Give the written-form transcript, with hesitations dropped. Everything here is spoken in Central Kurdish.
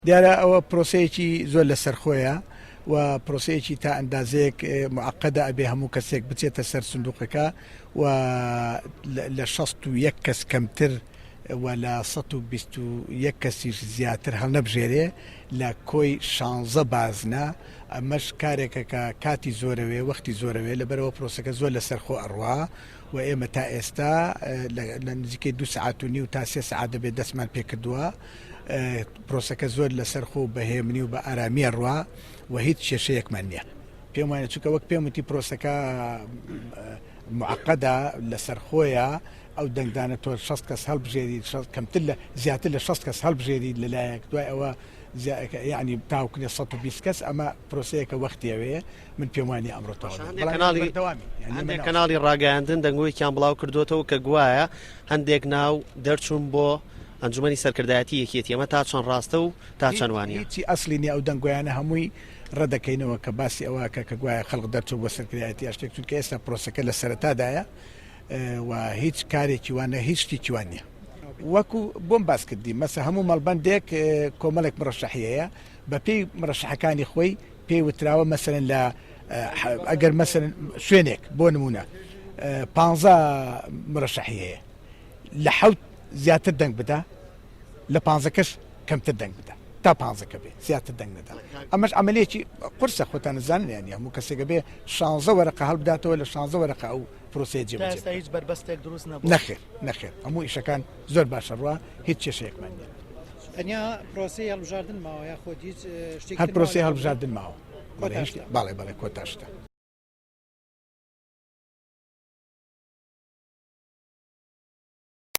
دیارە ئەوە پرۆسەیەکی زۆر لەسەرخۆیە و پرۆسەیەکی تا ئەندازەیەک معقەدە ئەبێ هەموو کەسێک بچێتە سەر سندوقەکە و لە 61 کەس کەمتر و لە 121 کەسیش زیاتر هەڵنەبژێرێ لە کۆی 16 بازنە. ئەمەش کارێکە کە کاتی زۆرەوێ وەختی زۆرەوێ لەبەرەوە پرۆسەکە زۆر لەسەرخۆ ئەڕوا و ئێمە تا ئێستا لە نزیکەی 2 سعات و نیو تا 3 سعات دەبێت دەستمان پێکردووە. پرۆسەکە زۆر لەسەرخۆ بەهێمنی و بە ئارامیە ڕوا و هیچ کێشەیەکمان نییە. پێم وایە چونکە وەک پێم وتی پرۆسەکە معقەدە لەسەرخۆیە ئەو دەنگدانە تۆ 6 کەس هەڵبژێری کەمتر لە زیاتر لە 6 کەس هەڵبژێری لەلایەک دوای ئەوە یعنی تاوکرێ 120 کەس ئەمە پرۆسەیەکە وەختیەوەیە من پێم وانی ئەمڕۆ کەناڵی ڕاگەاندن دەنگۆیەکیان بڵاو کردوێتەوە کە گوایە هەندێک ناو دەرچوون بۆ ئەنجومەنی سەرکردایەتی یەکێتی ئەمە تا چەند ڕاستە و تا چەند وانە هیچی ئەسلی نیە ئەو دەنگۆیانە هەمووی ڕەدەکەینەوە کە باسی ئەوەکە کە گوایە خەڵق دەرچوو بۆ سەرکردایەتی ئاشتێک چونکە ئێستا پرۆسەکە لە سەرەتادایە و هیچ کارێکی وانە هیچ شتێکی وان نییە. وەکو بۆم باس کردی مەسە هەموو مەڵبەندێک کۆمەڵێک مڕەشەحیەیە بە پێی مڕەشەحەکانی خۆی پێی وتراوە مەسەرەن لە ئەگەر مەسەرەن شوێنێک بۆ نمونە 15 مڕەشەحیەیە لە حەوت زیاتر دەنگ بدە لە 15 کەش کەمتر دەنگ بدە تا 15 کە بێ زیاتر دەنگ نەدا. ئەمەش عملەیەکی قورسە خۆتان نزانن یانی هەموو کەسێکە بێ 16 وەرەقە هەڵبداتەوە لە 16 وەرەقە ئەو پرۆسەیە جێبەجێ هیچ بەربەستێک دروست نەبوو. نەخێر هەموو ئیشەکان زۆر باشە ڕوا هیچ کێشەیەکمان نییە. ئەنیا پرۆسەی هەڵبژاردن ماوە یا خۆت هیچ شتێک هەر پرۆسەی هەڵبژاردن ماوە. بەڵێ کۆتاشتە.